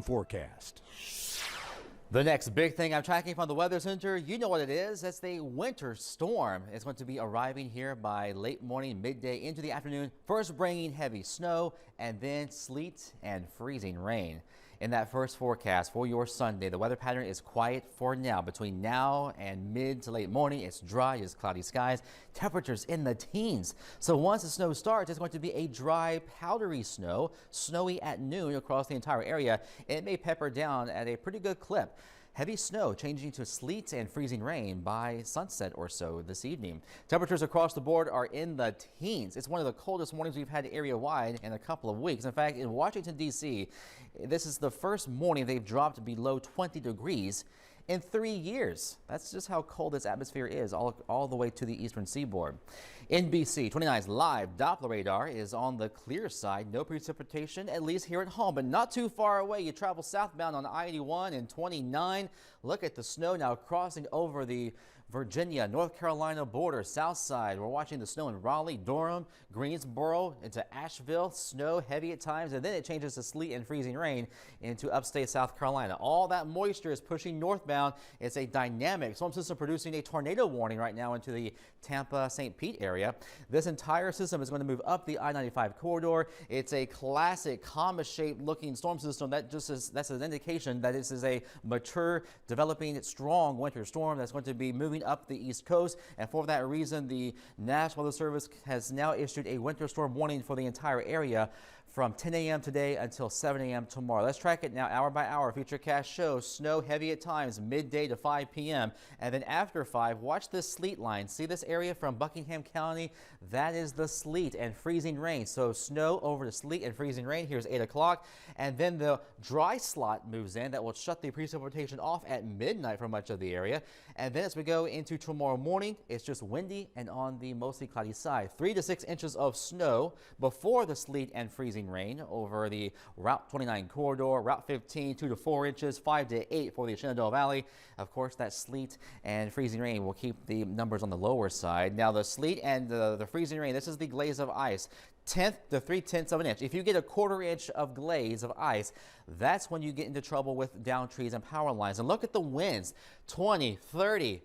Forecast. The next big thing I'm tracking from the Weather Center, you know what it is. It's the winter storm. It's going to be arriving here by late morning, midday into the afternoon, first bringing heavy snow and then sleet and freezing rain. In that first forecast for your Sunday, the weather pattern is quiet for now. Between now and mid to late morning, it's dry, it's cloudy skies, temperatures in the teens. So once the snow starts, it's going to be a dry, powdery snow, snowy at noon across the entire area. It may pepper down at a pretty good clip. Heavy snow changing to sleet and freezing rain by sunset or so this evening. Temperatures across the board are in the teens. It's one of the coldest mornings we've had area-wide in a couple of weeks. In fact, in Washington, D.C., this is the first morning they've dropped below 20 degrees in 3 years. That's just how cold this atmosphere is all the way to the eastern seaboard. NBC 29's live Doppler radar is on the clear side. No precipitation, at least here at home, but not too far away. You travel southbound on I-81 and 29. Look at the snow now crossing over the Virginia, North Carolina border, south side. We're watching the snow in Raleigh, Durham, Greensboro, into Asheville. Snow heavy at times, and then it changes to sleet and freezing rain into upstate South Carolina. All that moisture is pushing northbound. It's a dynamic storm system producing a tornado warning right now into the Tampa-St. Pete area. This entire system is going to move up the I-95 corridor. It's a classic comma-shaped looking storm system that's an indication that this is a mature, developing, strong winter storm that's going to be moving up the East Coast. And for that reason, the National Weather Service has now issued a winter storm warning for the entire area from 10 a.m. today until 7 a.m. tomorrow. Let's track it now hour by hour. FutureCast shows snow heavy at times midday to 5 p.m. And then after 5, watch this sleet line. See this area from Buckingham County? That is the sleet and freezing rain. So snow over to sleet and freezing rain. Here's 8 o'clock. And then the dry slot moves in. That will shut the precipitation off at midnight for much of the area. And then as we go into tomorrow morning, it's just windy and on the mostly cloudy side. 3 to 6 inches of snow before the sleet and freezing rain over the Route 29 corridor. Route 15, 2 to 4 inches, 5 to 8 for the Shenandoah Valley. Of course, that sleet and freezing rain will keep the numbers on the lower side. Now, the sleet and the freezing rain, this is the glaze of ice. 1/10 to 3/10 of an inch. If you get a 1/4 inch of glaze of ice, that's when you get into trouble with downed trees and power lines. And look at the winds, 20, 30,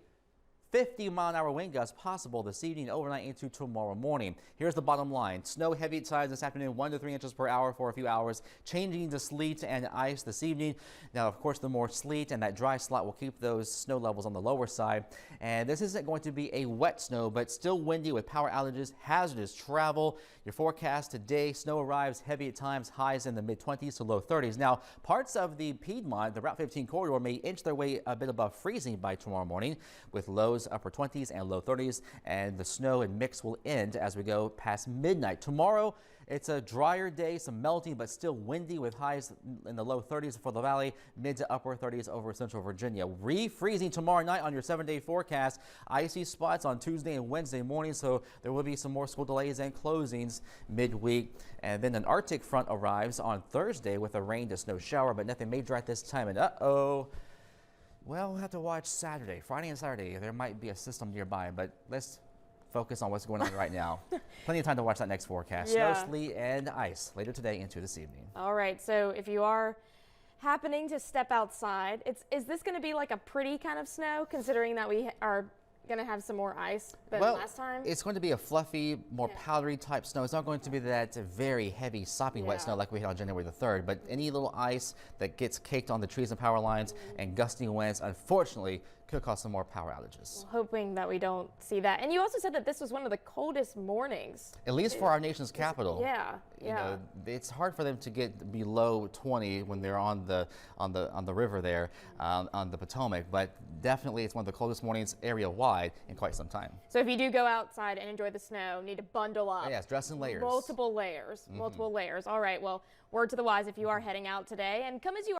50-mile-an-hour wind gusts possible this evening, overnight into tomorrow morning. Here's the bottom line. Snow heavy at times this afternoon, 1 to 3 inches per hour for a few hours, changing to sleet and ice this evening. Now, of course, the more sleet and that dry slot will keep those snow levels on the lower side. And this isn't going to be a wet snow, but still windy with power outages, hazardous travel. Your forecast today, snow arrives heavy at times, highs in the mid-20s to low 30s. Now, parts of the Piedmont, the Route 15 corridor, may inch their way a bit above freezing by tomorrow morning with lows upper 20s and low 30s, and the snow and mix will end as we go past midnight. Tomorrow, it's a drier day, some melting, but still windy with highs in the low 30s for the valley, mid to upper 30s over central Virginia. Refreezing tomorrow night on your 7-day forecast. Icy spots on Tuesday and Wednesday morning, so there will be some more school delays and closings midweek. And then an Arctic front arrives on Thursday with a rain to snow shower, but nothing major at this time. And well, we'll have to watch Saturday, Friday and Saturday. There might be a system nearby, but let's focus on what's going on right now. Plenty of time to watch that next forecast. Yeah. Snow, sleet, and ice later today into this evening. All right, so if you are happening to step outside, is this going to be like a pretty kind of snow, considering that we are going to have some more ice than last time? It's going to be a fluffy, more powdery type snow. It's not going to be that very heavy, sopping wet snow like we had on January the 3rd, but any little ice that gets caked on the trees and power lines and gusty winds, unfortunately, could cause some more power outages. Well, hoping that we don't see that. And you also said that this was one of the coldest mornings. At least for our nation's capital. Yeah, You know, it's hard for them to get below 20 when they're on the river there, on the Potomac, but definitely it's one of the coldest mornings area-wide in quite some time. So if you do go outside and enjoy the snow, need to bundle up. Yes, dress in layers. Multiple layers, multiple layers. All right, well, word to the wise if you are heading out today, and come as you are.